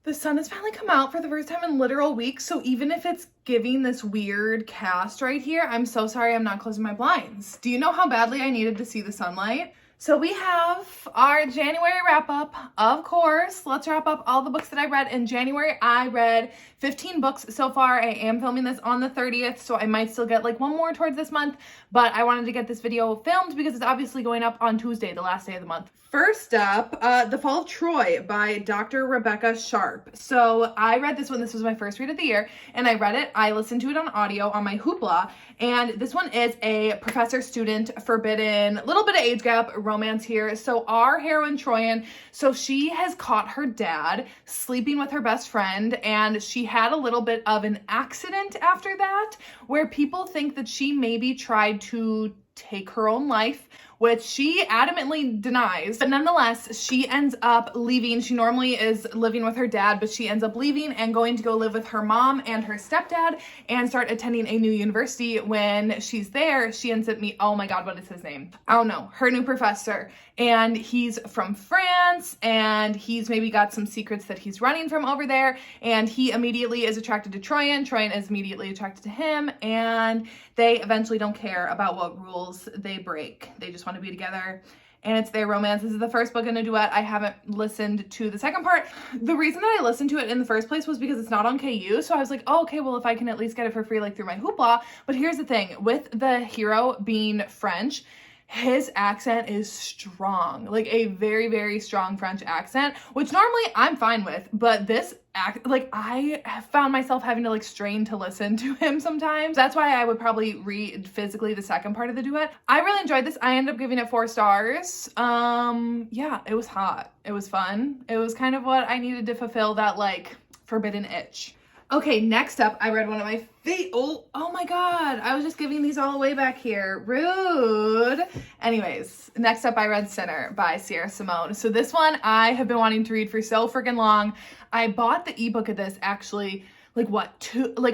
The sun has finally come out for the first time in literal weeks, so even if it's giving this weird cast right here, I'm so sorry I'm not closing my blinds. Do you know how badly I needed to see the sunlight? So we have our January wrap up, of course. Let's wrap up all the books that I read in January. I read 15 books so far. I am filming this on the 30th, so I might still get like one more towards this month, but I wanted to get this video filmed because it's obviously going up on Tuesday, the last day of the month. First up, The Fall of Troy by Dr. Rebecca Sharp. So I read this one. This was my first read of the year, and I read it. I listened to it on audio on my Hoopla, and this one is a professor-student forbidden, little bit of age gap romance here. So our heroine, Troyan, so she has caught her dad sleeping with her best friend, and she had a little bit of an accident after that, where people think that she maybe tried to take her own life, which she adamantly denies. But nonetheless, she ends up leaving. She normally is living with her dad, but she ends up leaving and going to go live with her mom and her stepdad and start attending a new university. When she's there, she ends up oh my God, what is his name? I don't know, her new professor. And he's from France, and he's maybe got some secrets that he's running from over there. And he immediately is attracted to Troyan. Troyan is immediately attracted to him, and they eventually don't care about what rules they break. They just want to be together, and it's their romance. This is the first book in a duet. I haven't listened to the second part. The reason that I listened to it in the first place was because it's not on KU, so I was like, oh, okay, well, if I can at least get it for free, like through my Hoopla. But here's the thing, with the hero being French, his accent is strong, like a very, very strong French accent, which normally I'm fine with, but this I have found myself having to like strain to listen to him sometimes. That's why I would probably read physically the second part of the duet. I really enjoyed this. I ended up giving it 4 stars. Yeah, it was hot. It was fun. It was kind of what I needed to fulfill that like forbidden itch. Okay, next up, I read one of my oh my God, I was just giving these all away back here. Rude. Anyways, next up, I read Sinner by Sierra Simone. So this one I have been wanting to read for so freaking long. I bought the ebook of this actually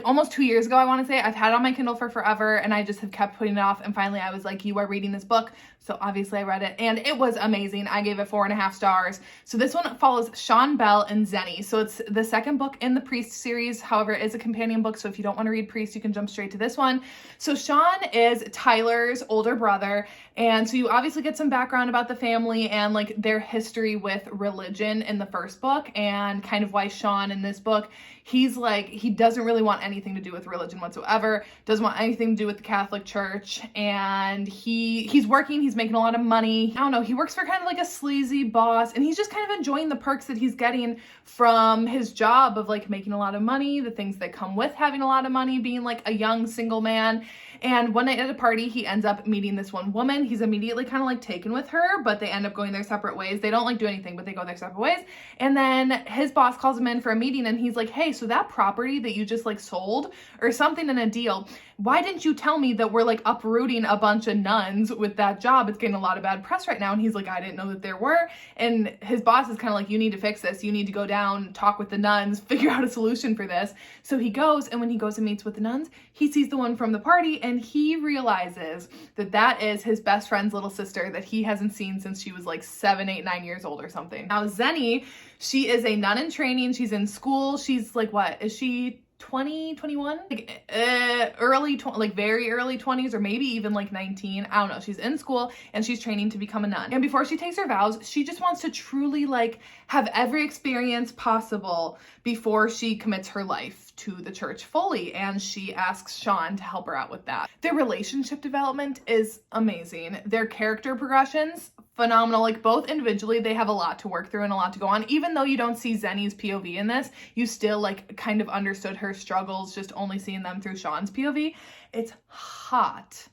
almost 2 years ago, I want to say. I've had it on my Kindle for forever, and I just have kept putting it off, and finally I was like, you are reading this book. So obviously I read it, and it was amazing. I gave it 4.5 stars. So this one follows Sean Bell and Zenny. So it's the second book in the Priest series. However, it is a companion book, so if you don't want to read Priest, you can jump straight to this one. So Sean is Tyler's older brother, and so you obviously get some background about the family and like their history with religion in the first book, and kind of why Sean in this book, he's like, he doesn't really want anything to do with religion whatsoever, doesn't want anything to do with the Catholic Church, and he's working, he's making a lot of money. I don't know, he works for kind of like a sleazy boss, and he's just kind of enjoying the perks that he's getting from his job of like making a lot of money, the things that come with having a lot of money, being like a young single man. And one night at a party, he ends up meeting this one woman. He's immediately kind of like taken with her, but they end up going their separate ways. They don't like do anything, but they go their separate ways. And then his boss calls him in for a meeting, and he's like, hey, so that property that you just like sold or something in a deal, why didn't you tell me that we're like uprooting a bunch of nuns with that job? It's getting a lot of bad press right now. And he's like, I didn't know that there were. And his boss is kind of like, you need to fix this. You need to go down, talk with the nuns, figure out a solution for this. So he goes, and when he goes and meets with the nuns, he sees the one from the party, and he realizes that that is his best friend's little sister that he hasn't seen since she was like 7, 8, 9 years old or something. Now Zenny, she is a nun in training. She's in school. She's like, what is she? 20, 21, like very early 20s, or maybe even like 19. I don't know. She's in school and she's training to become a nun. And before she takes her vows, she just wants to truly like have every experience possible before she commits her life to the church fully. And she asks Sean to help her out with that. Their relationship development is amazing. Their character progressions, phenomenal. Like both individually, they have a lot to work through and a lot to go on. Even though you don't see Zenny's POV in this, you still like kind of understood her struggles, just only seeing them through Sean's POV. It's hot.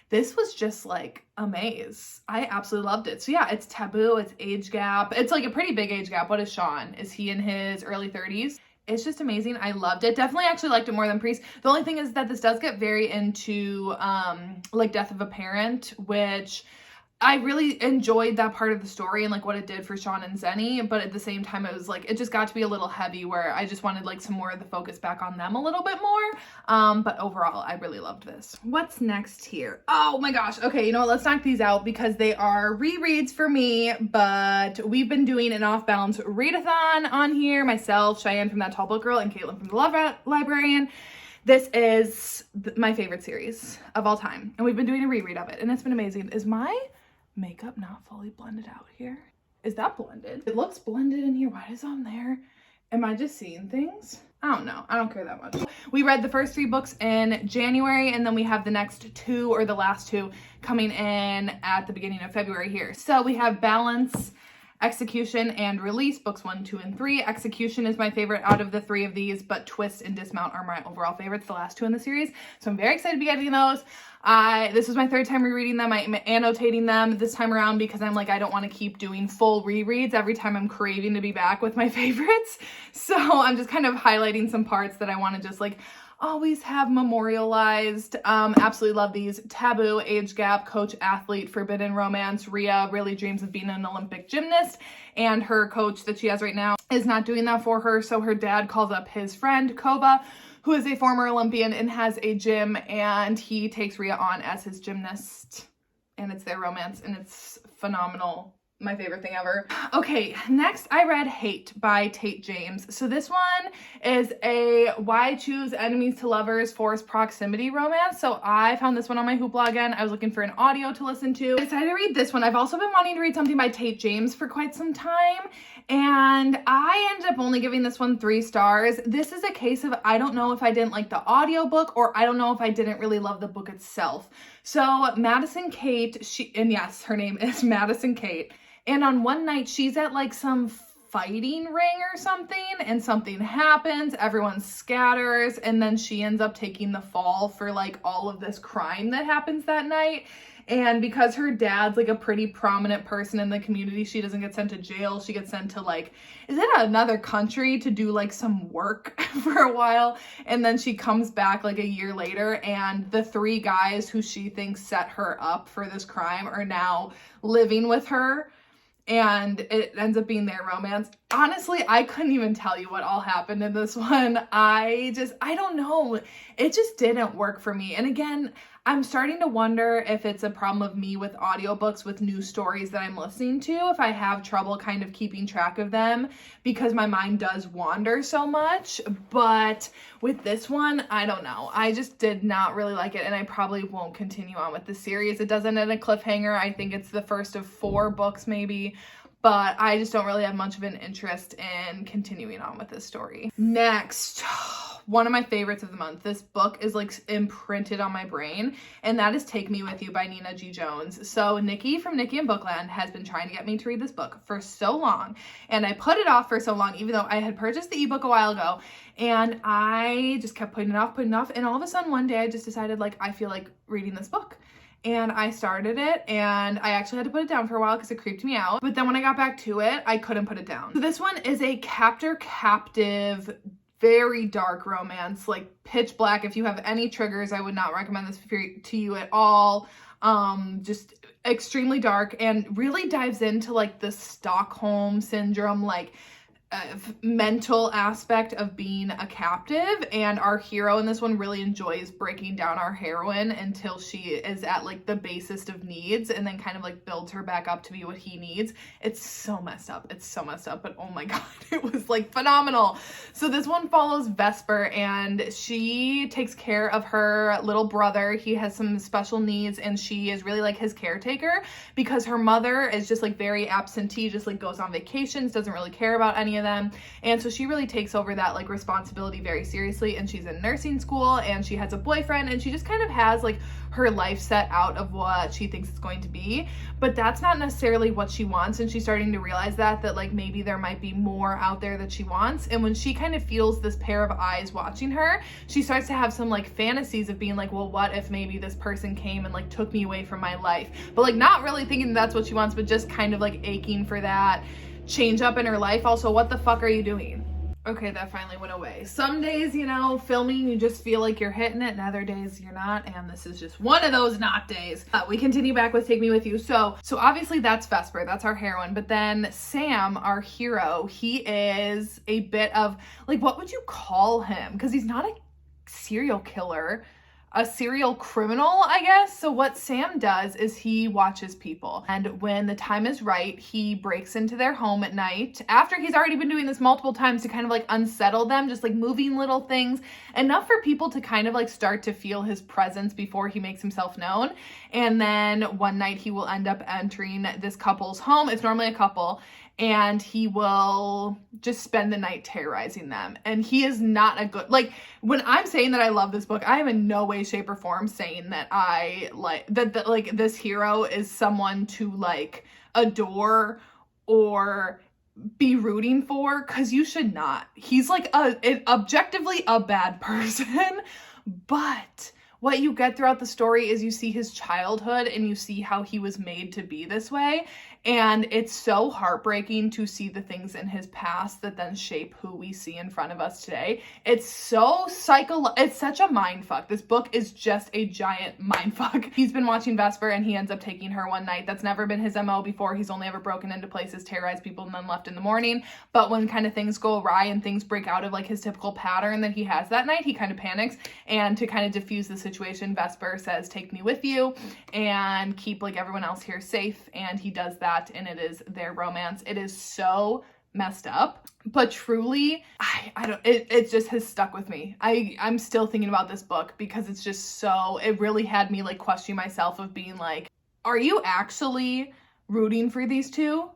This was just like a maze. I absolutely loved it. So yeah, it's taboo, it's age gap. It's like a pretty big age gap. What is Sean? Is he in his early 30s? It's just amazing. I loved it. Definitely actually liked it more than Priest. The only thing is that this does get very into like death of a parent, which I really enjoyed that part of the story and like what it did for Sean and Zenny, but at the same time it was like it just got to be a little heavy where I just wanted like some more of the focus back on them a little bit more. But overall I really loved this. What's next here? Oh my gosh. Okay, you know what? Let's knock these out because they are rereads for me, but we've been doing an Off Balance Readathon on here. Myself, Cheyenne from That Tall Book Girl, and Caitlin from The Love Librarian. This is my favorite series of all time, and we've been doing a reread of it, and it's been amazing. Is my makeup not fully blended out here? Is that blended? It looks blended in here. Why is it on there? Am I just seeing things? I don't know. I don't care that much. We read the first 3 books in January, and then we have the next 2 or the last 2 coming in at the beginning of February here. So we have Balance, Execution, and Release, books 1, 2, and 3. Execution is my favorite out of the 3 of these, but Twist and Dismount are my overall favorites, the last 2 in the series. So I'm very excited to be getting those. This was my 3rd time rereading them. I'm annotating them this time around because I'm like, I don't want to keep doing full rereads every time I'm craving to be back with my favorites. So I'm just kind of highlighting some parts that I want to just like always have memorialized. Absolutely love these. Taboo, Age Gap, Coach, Athlete, Forbidden Romance. Rhea really dreams of being an Olympic gymnast, and her coach that she has right now is not doing that for her. So her dad calls up his friend Kova, who is a former Olympian and has a gym, and he takes Rhea on as his gymnast, and it's their romance, and it's phenomenal. My favorite thing ever. Okay, next I read Hate by Tate James. So this one is a Why Choose Enemies to Lovers Forced Proximity romance. So I found this one on my Hoopla again. I was looking for an audio to listen to. I decided to read this one. I've also been wanting to read something by Tate James for quite some time, and I ended up only giving this one 3 stars. This is a case of I don't know if I didn't like the audiobook or I don't know if I didn't really love the book itself. So Madison Kate, and yes, her name is Madison Kate. And on one night, she's at like some fighting ring or something, and something happens, everyone scatters, and then she ends up taking the fall for like all of this crime that happens that night. And because her dad's like a pretty prominent person in the community, she doesn't get sent to jail. She gets sent to like, is it another country to do like some work for a while? And then she comes back like a year later, and the 3 guys who she thinks set her up for this crime are now living with her. And it ends up being their romance. Honestly, I couldn't even tell you what all happened in this one. I don't know. It just didn't work for me. And again, I'm starting to wonder if it's a problem of me with audiobooks with new stories that I'm listening to, if I have trouble kind of keeping track of them because my mind does wander so much. But with this one, I don't know. I just did not really like it, and I probably won't continue on with the series. It doesn't end a cliffhanger. I think it's the first of 4 books maybe, but I just don't really have much of an interest in continuing on with this story. Next, one of my favorites of the month. This book is like imprinted on my brain, and that is Take Me With You by Nina G. Jones. So Nikki from Nikki and Bookland has been trying to get me to read this book for so long, and I put it off for so long, even though I had purchased the ebook a while ago, and I just kept putting it off, and all of a sudden one day I just decided like, I feel like reading this book. And I started it, and I actually had to put it down for a while because it creeped me out. But then when I got back to it, I couldn't put it down. So this one is a captor-captive, very dark romance, like pitch black. If you have any triggers, I would not recommend this to you at all. Just extremely dark, and really dives into like the Stockholm syndrome, like mental aspect of being a captive. And our hero in this one really enjoys breaking down our heroine until she is at like the basest of needs, and then kind of like builds her back up to be what he needs. It's so messed up. It's so messed up, but oh my god, it was like phenomenal. So this one follows Vesper, and she takes care of her little brother. He has some special needs, and she is really like his caretaker because her mother is just like very absentee, just like goes on vacations, doesn't really care about any of them. And so she really takes over that like responsibility very seriously, and she's in nursing school, and she has a boyfriend, and she just kind of has like her life set out of what she thinks it's going to be, but that's not necessarily what she wants. And she's starting to realize that like maybe there might be more out there that she wants. And when she kind of feels this pair of eyes watching her, she starts to have some like fantasies of being like, well, what if maybe this person came and like took me away from my life, but like not really thinking that's what she wants, but just kind of like aching for that change up in her life. Also, what the fuck are you doing? Okay, that finally went away. Some days, you know, filming, you just feel like you're hitting it, and other days you're not, and this is just one of those not days. We continue back with Take Me With You. So obviously that's Vesper, that's our heroine, but then Sam, our hero, he is a bit of, like, what would you call him? Because he's not a serial killer, a serial criminal, I guess. So what Sam does is he watches people, and when the time is right, he breaks into their home at night after he's already been doing this multiple times to kind of like unsettle them, just like moving little things, enough for people to kind of like start to feel his presence before he makes himself known. And then one night he will end up entering this couple's home. It's normally a couple, and he will just spend the night terrorizing them. And he is not a good, like, when I'm saying that I love this book, I am in no way, shape, or form saying that I like that like this hero is someone to like adore or be rooting for, because you should not. He's like objectively a bad person, but what you get throughout the story is you see his childhood and you see how he was made to be this way. And it's so heartbreaking to see the things in his past that then shape who we see in front of us today. It's so it's such a mind fuck. This book is just a giant mind fuck. He's been watching Vesper and he ends up taking her one night. That's never been his MO before. He's only ever broken into places, terrorized people, and then left in the morning. But when kind of things go awry and things break out of like his typical pattern that he has that night, he kind of panics. And to kind of diffuse the situation, Vesper says, "Take me with you and keep like everyone else here safe." And he does that, and it is their romance. It is so messed up, but truly, I don't, it just has stuck with me. I'm still thinking about this book because it's just so, it really had me like questioning myself of being like, are you actually rooting for these two?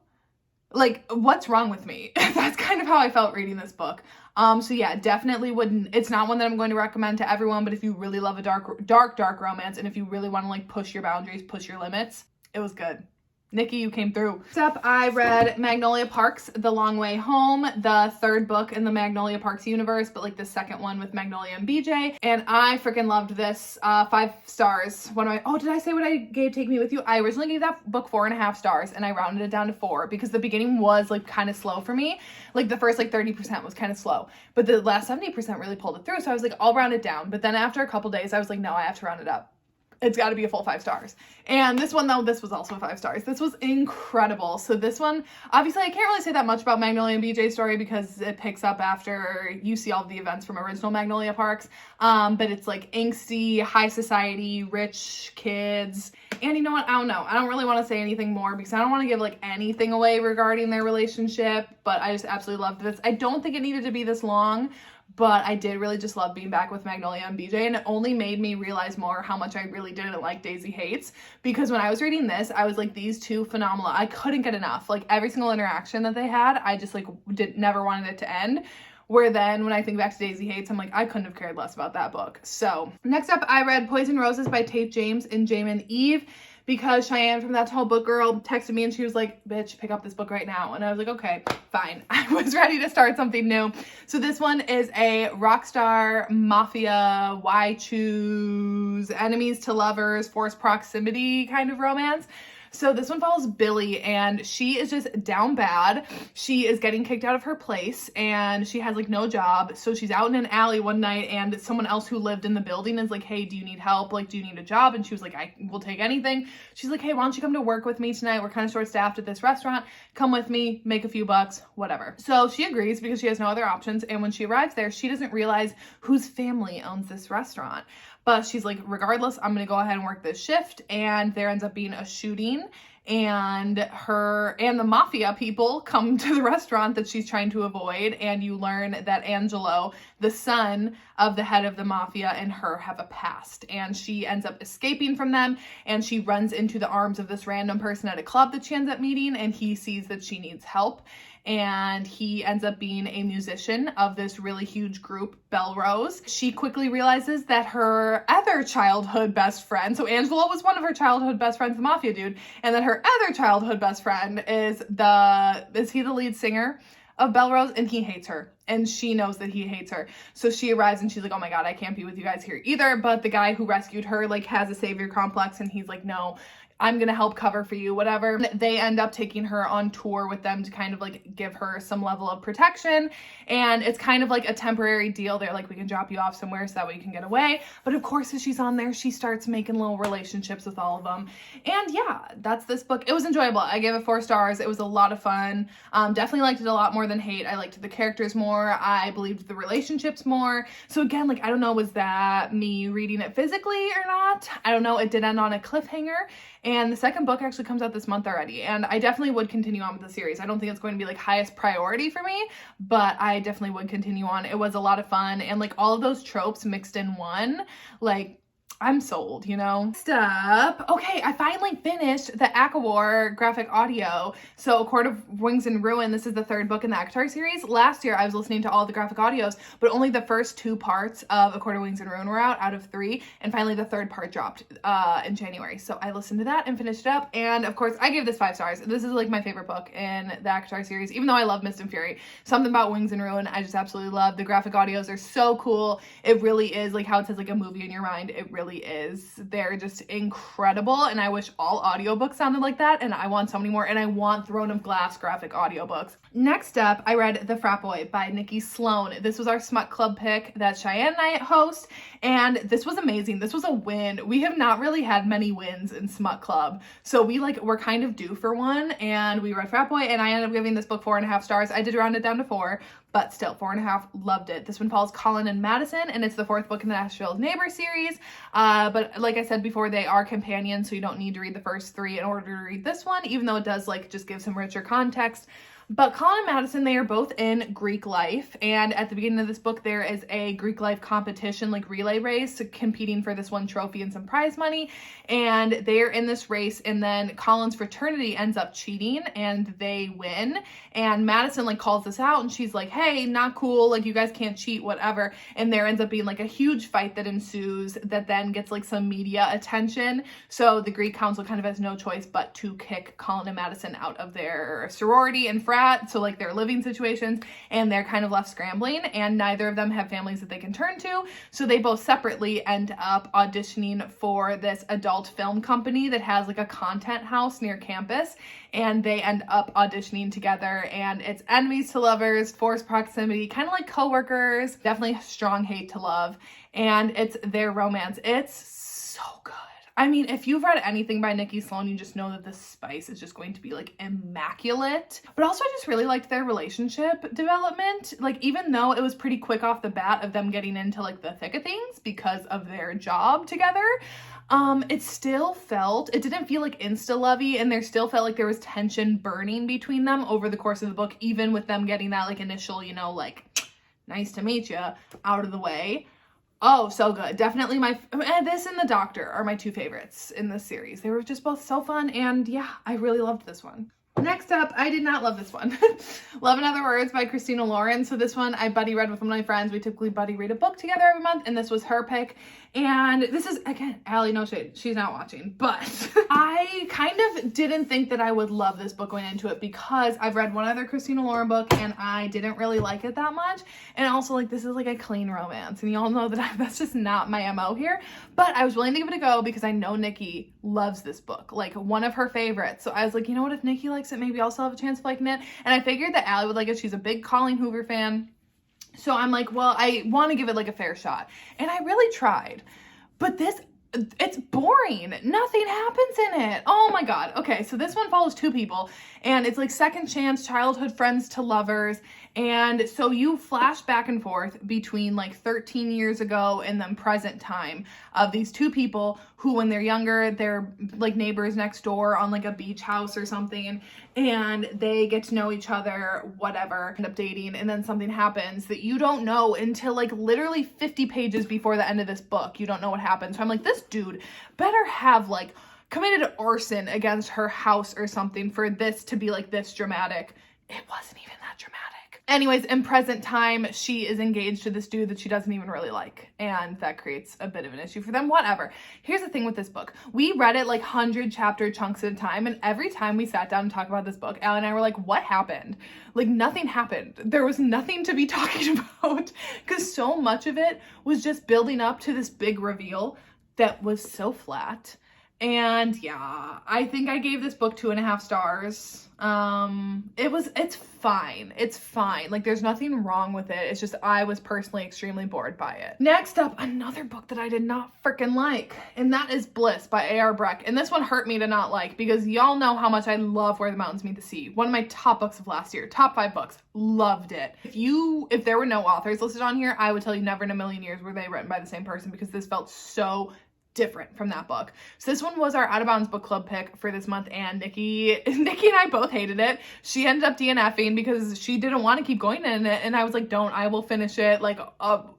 Like, what's wrong with me? That's kind of how I felt reading this book. So yeah, definitely wouldn't, it's not one that I'm going to recommend to everyone, but if you really love a dark romance, and if you really want to like push your boundaries, push your limits, it was good. Nikki, you came through. Next up, I read Magnolia Parks, The Long Way Home, the third book in the Magnolia Parks universe, but like the second one with Magnolia and BJ. And I freaking loved this. 5 stars. Did I say what I gave Take Me With You? I originally gave that book 4.5 stars, and I rounded it down to 4 because the beginning was like kind of slow for me. Like the first like 30% was kind of slow, but the last 70% really pulled it through. So I was like, I'll round it down. But then after a couple days, I was like, no, I have to round it up. It's got to be a full 5 stars. And this one, though, this was also 5 stars. This was incredible. So this one, obviously, I can't really say that much about Magnolia and BJ's story because it picks up after you see all of the events from original Magnolia Parks. But it's like angsty, high society, rich kids. And you know what? I don't know. I don't really want to say anything more because I don't want to give like anything away regarding their relationship. But I just absolutely loved this. I don't think it needed to be this long, but I did really just love being back with Magnolia and BJ, and it only made me realize more how much I really didn't like Daisy Hates, because when I was reading this, I was like, these two phenomenal. I couldn't get enough. Like every single interaction that they had, I just like never wanted it to end. Where then when I think back to Daisy Hates, I'm like, I couldn't have cared less about that book. So next up, I read Poison Roses by Tate James and Jamin Eve, because Cheyenne from That's Whole Book Girl texted me and she was like, bitch, pick up this book right now. And I was like, okay, fine. I was ready to start something new. So this one is a rock star, mafia, why choose, enemies to lovers, forced proximity kind of romance. So this one follows Billy, and she is just down bad. She is getting kicked out of her place, and she has like no job. So she's out in an alley one night, and someone else who lived in the building is like, hey, do you need help? Like, do you need a job? And she was like, I will take anything. She's like, hey, why don't you come to work with me tonight? We're kind of short-staffed at this restaurant. Come with me, make a few bucks, whatever. So she agrees because she has no other options. And when she arrives there, she doesn't realize whose family owns this restaurant. But she's like, regardless, I'm going to go ahead and work this shift. And there ends up being a shooting. And her and the mafia people come to the restaurant that she's trying to avoid. And you learn that Angelo, the son of the head of the mafia, and her have a past. And she ends up escaping from them. And she runs into the arms of this random person at a club that she ends up meeting. And he sees that she needs help. And he ends up being a musician of this really huge group, Belrose. She quickly realizes that her other childhood best friend, so Angelo was one of her childhood best friends, the mafia dude, and that her other childhood best friend is he the lead singer of Belrose? And he hates her. And she knows that he hates her. So she arrives and she's like, oh my God, I can't be with you guys here either. But the guy who rescued her like has a savior complex, and he's like, no, I'm gonna help cover for you, whatever. They end up taking her on tour with them to kind of like give her some level of protection, and it's kind of like a temporary deal. They're like, we can drop you off somewhere so that way you can get away. But of course, as she's on there, she starts making little relationships with all of them. And yeah, that's this book. It was enjoyable. I gave it 4 stars. It was a lot of fun. Definitely liked it a lot more than hate. I liked the characters more. I believed the relationships more. So again, like, I don't know, was that me reading it physically or not? I don't know. It did end on a cliffhanger. And the second book actually comes out this month already. And I definitely would continue on with the series. I don't think it's going to be like highest priority for me, but I definitely would continue on. It was a lot of fun. And like all of those tropes mixed in one, like, I'm sold, you know? Next up, okay, I finally finished the ACOWAR graphic audio. So A Court of Wings and Ruin, this is the 3rd book in the ACOTAR series. Last year, I was listening to all the graphic audios, but only the first 2 parts of A Court of Wings and Ruin were out of 3, and finally the 3rd part dropped in January. So I listened to that and finished it up, and of course, I gave this 5 stars. This is like my favorite book in the ACOTAR series, even though I love Mist and Fury. Something about Wings and Ruin, I just absolutely love. The graphic audios are so cool. It really is like how it says like a movie in your mind. It really is. They're just incredible, and I wish all audiobooks sounded like that, and I want so many more, and I want Throne of Glass graphic audiobooks. Next up, I read The Frat Boy by Nikki Sloan. This was our Smut Club pick that Cheyenne and I host, and this was amazing. This was a win. We have not really had many wins in Smut Club, so we're kind of due for one, and we read Frat Boy, and I ended up giving this book 4.5 stars. I did round it down to 4, but still 4.5, loved it. This one follows Colin and Madison, and it's the 4th book in the Nashville Neighbor series, but like I said before, they are companions, so you don't need to read the first 3 in order to read this one, even though it does like just give some richer context. But Colin and Madison, they are both in Greek life, and at the beginning of this book, there is a Greek life competition, like relay race, competing for this one trophy and some prize money, and they're in this race, and then Colin's fraternity ends up cheating, and they win, and Madison, like, calls this out, and she's like, hey, not cool, like, you guys can't cheat, whatever, and there ends up being, like, a huge fight that ensues that then gets, like, some media attention, so the Greek council kind of has no choice but to kick Colin and Madison out of their sorority and frat, so like their living situations, and they're kind of left scrambling, and neither of them have families that they can turn to, so they both separately end up auditioning for this adult film company that has like a content house near campus, and they end up auditioning together, and it's enemies to lovers, forced proximity, kind of like co-workers, definitely strong hate to love, and it's their romance. It's so good. I mean, if you've read anything by Nikki Sloan, you just know that the spice is just going to be like immaculate. But also I just really liked their relationship development. Like, even though it was pretty quick off the bat of them getting into like the thick of things because of their job together, it still felt, it didn't feel like insta-lovey, and there still felt like there was tension burning between them over the course of the book, even with them getting that like initial, you know, like, nice to meet you out of the way. Oh, so good. Definitely this and The Doctor are my 2 favorites in this series. They were just both so fun, and yeah, I really loved this one. Next up, I did not love this one. Love in Other Words by Christina Lauren. So this one I buddy read with one of my friends. We typically buddy read a book together every month, and this was her pick. And this is, again, Allie, no shade, she's not watching, but I kind of didn't think that I would love this book going into it because I've read one other Christina Lauren book and I didn't really like it that much. And also, like, this is like a clean romance, and y'all know that that's just not my MO here. But I was willing to give it a go because I know Nikki loves this book, like one of her favorites. So I was like, you know what, if Nikki likes it, maybe I'll still have a chance of liking it. And I figured that Allie would like it. She's a big Colleen Hoover fan. So I'm like, well, I want to give it like a fair shot. And I really tried. But it's boring. Nothing happens in it. Oh my God. Okay, so this one follows 2 people, and it's like second chance childhood friends to lovers. And so you flash back and forth between like 13 years ago and then present time of these 2 people who, when they're younger, they're like neighbors next door on like a beach house or something, and they get to know each other, whatever, end up dating, and then something happens that you don't know until like literally 50 pages before the end of this book. You don't know what happens. So I'm like, this dude better have like committed arson against her house or something for this to be like this dramatic. It wasn't even that dramatic. Anyways, in present time, she is engaged to this dude that she doesn't even really like, and that creates a bit of an issue for them. Whatever. Here's the thing with this book. We read it like 100 chapter chunks at a time, and every time we sat down and talked about this book, Allie and I were like, what happened? Like, nothing happened. There was nothing to be talking about because so much of it was just building up to this big reveal that was so flat And yeah, I think I gave this book 2.5 stars. It's fine. It's fine. Like, there's nothing wrong with it. It's just I was personally extremely bored by it. Next up, another book that I did not freaking like, and that is Bliss by A.R. Breck. And this one hurt me to not like because y'all know how much I love Where the Mountains Meet the Sea. One of my top books of last year, top 5 books. Loved it. If there were no authors listed on here, I would tell you never in a million years were they written by the same person because this felt so different from that book. So this one was our Out of Bounds book club pick for this month, and Nikki and I both hated it. She ended up DNFing because she didn't want to keep going in it, and I was like, don't, I will finish it. Like,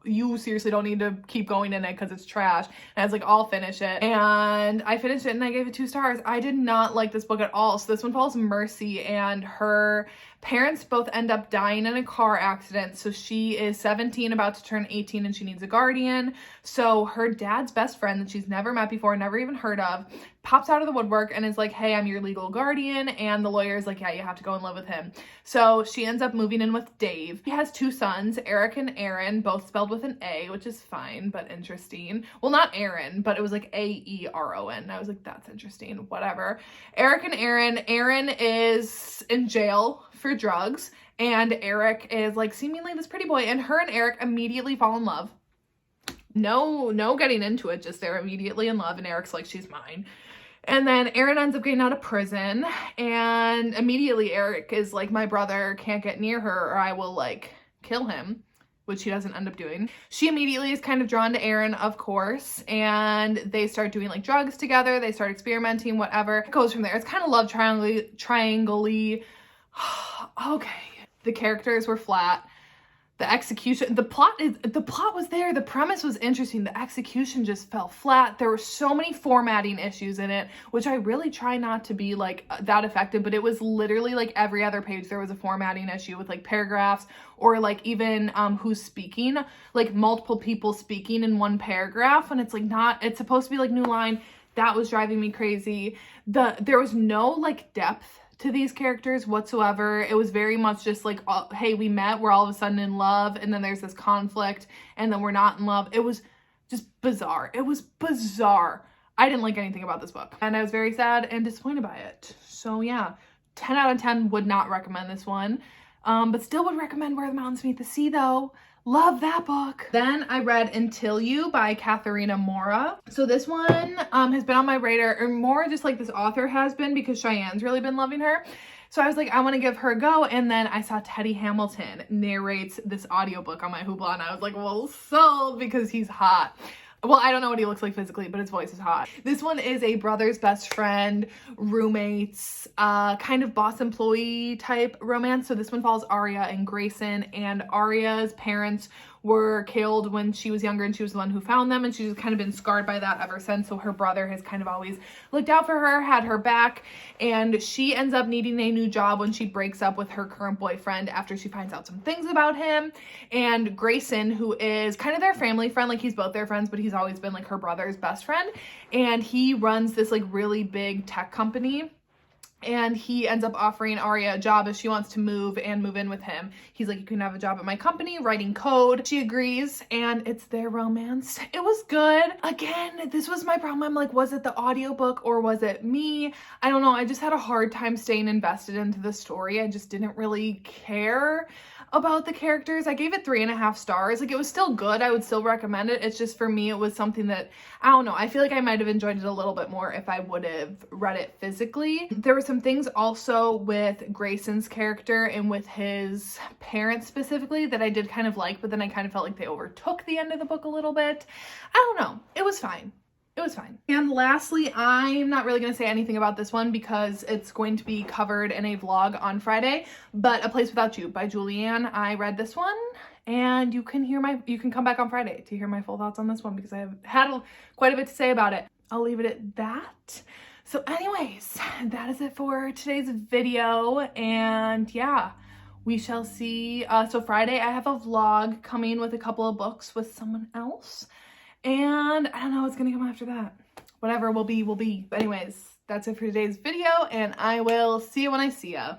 you seriously don't need to keep going in it because it's trash. And I was like, I'll finish it. And I finished it and I gave it 2 stars. I did not like this book at all. So this one follows Mercy, and her parents both end up dying in a car accident. So she is 17, about to turn 18, and she needs a guardian. So her dad's best friend that she's never met before, never even heard of, pops out of the woodwork and is like, hey, I'm your legal guardian. And the lawyer is like, yeah, you have to go and live with him. So she ends up moving in with Dave. He has 2 sons, Eric and Aaron, both spelled with an A, which is fine, but interesting. Well, not Aaron, but it was like Aeron. I was like, that's interesting, whatever. Eric and Aaron is in jail for drugs, and Eric is like seemingly this pretty boy, and her and Eric immediately fall in love. No getting into it, just they're immediately in love, and Eric's like, she's mine. And then Aaron ends up getting out of prison, and immediately Eric is like, my brother can't get near her or I will like kill him, which he doesn't end up doing. She immediately is kind of drawn to Aaron, of course, and they start doing like drugs together. They start experimenting, whatever. It goes from there. It's kind of love triangle-y. Okay. The characters were flat. The execution, the plot was there. The premise was interesting. The execution just fell flat. There were so many formatting issues in it, which I really try not to be like that effective, but it was literally like every other page there was a formatting issue with like paragraphs or like even who's speaking, like multiple people speaking in one paragraph, and it's like it's supposed to be like new line. That was driving me crazy. There was no like depth to these characters whatsoever. It was very much just like, hey, we met, we're all of a sudden in love, and then there's this conflict, and then we're not in love. It was just bizarre. It was bizarre. I didn't like anything about this book, and I was very sad and disappointed by it. So yeah, 10 out of 10 would not recommend this one, but still would recommend Where the Mountains Meet the Sea though. Love that book. Then I read Until You by Katharina Mora. So this one has been on my radar, or more just like this author has been, because Cheyenne's really been loving her. So I was like, I want to give her a go. And then I saw Teddy Hamilton narrates this audiobook on my Hoopla, and I was like, well, sold, because he's hot. Well, I don't know what he looks like physically, but his voice is hot. This one is a brother's best friend, roommates, kind of boss employee type romance. So this one follows Arya and Grayson, and Arya's parents were killed when she was younger, and she was the one who found them, and she's kind of been scarred by that ever since. So her brother has kind of always looked out for her, had her back, and she ends up needing a new job when she breaks up with her current boyfriend after she finds out some things about him. And Grayson, who is kind of their family friend, like he's both their friends, but he's always been like her brother's best friend, and he runs this like really big tech company. And he ends up offering Arya a job if she wants to move in with him. He's like, you can have a job at my company writing code. She agrees, and it's their romance. It was good. Again, this was my problem. I'm like, was it the audiobook or was it me? I don't know. I just had a hard time staying invested into the story. I just didn't really care about the characters. I gave it 3.5 stars. Like, it was still good. I would still recommend it. It's just, for me, it was something that, I don't know, I feel like I might have enjoyed it a little bit more if I would have read it physically. There were some things also with Grayson's character and with his parents specifically that I did kind of like, but then I kind of felt like they overtook the end of the book a little bit. I don't know. It was fine. It was fine. And lastly, I'm not really going to say anything about this one because it's going to be covered in a vlog on Friday, but A Place Without You by Julianne. I read this one, and you can come back on Friday to hear my full thoughts on this one because I have had quite a bit to say about it. I'll leave it at that. So anyways, that is it for today's video, and yeah, we shall see. So Friday I have a vlog coming with a couple of books with someone else. And I don't know what's gonna come after that. Whatever will be, will be. But anyways, that's it for today's video, and I will see you when I see ya.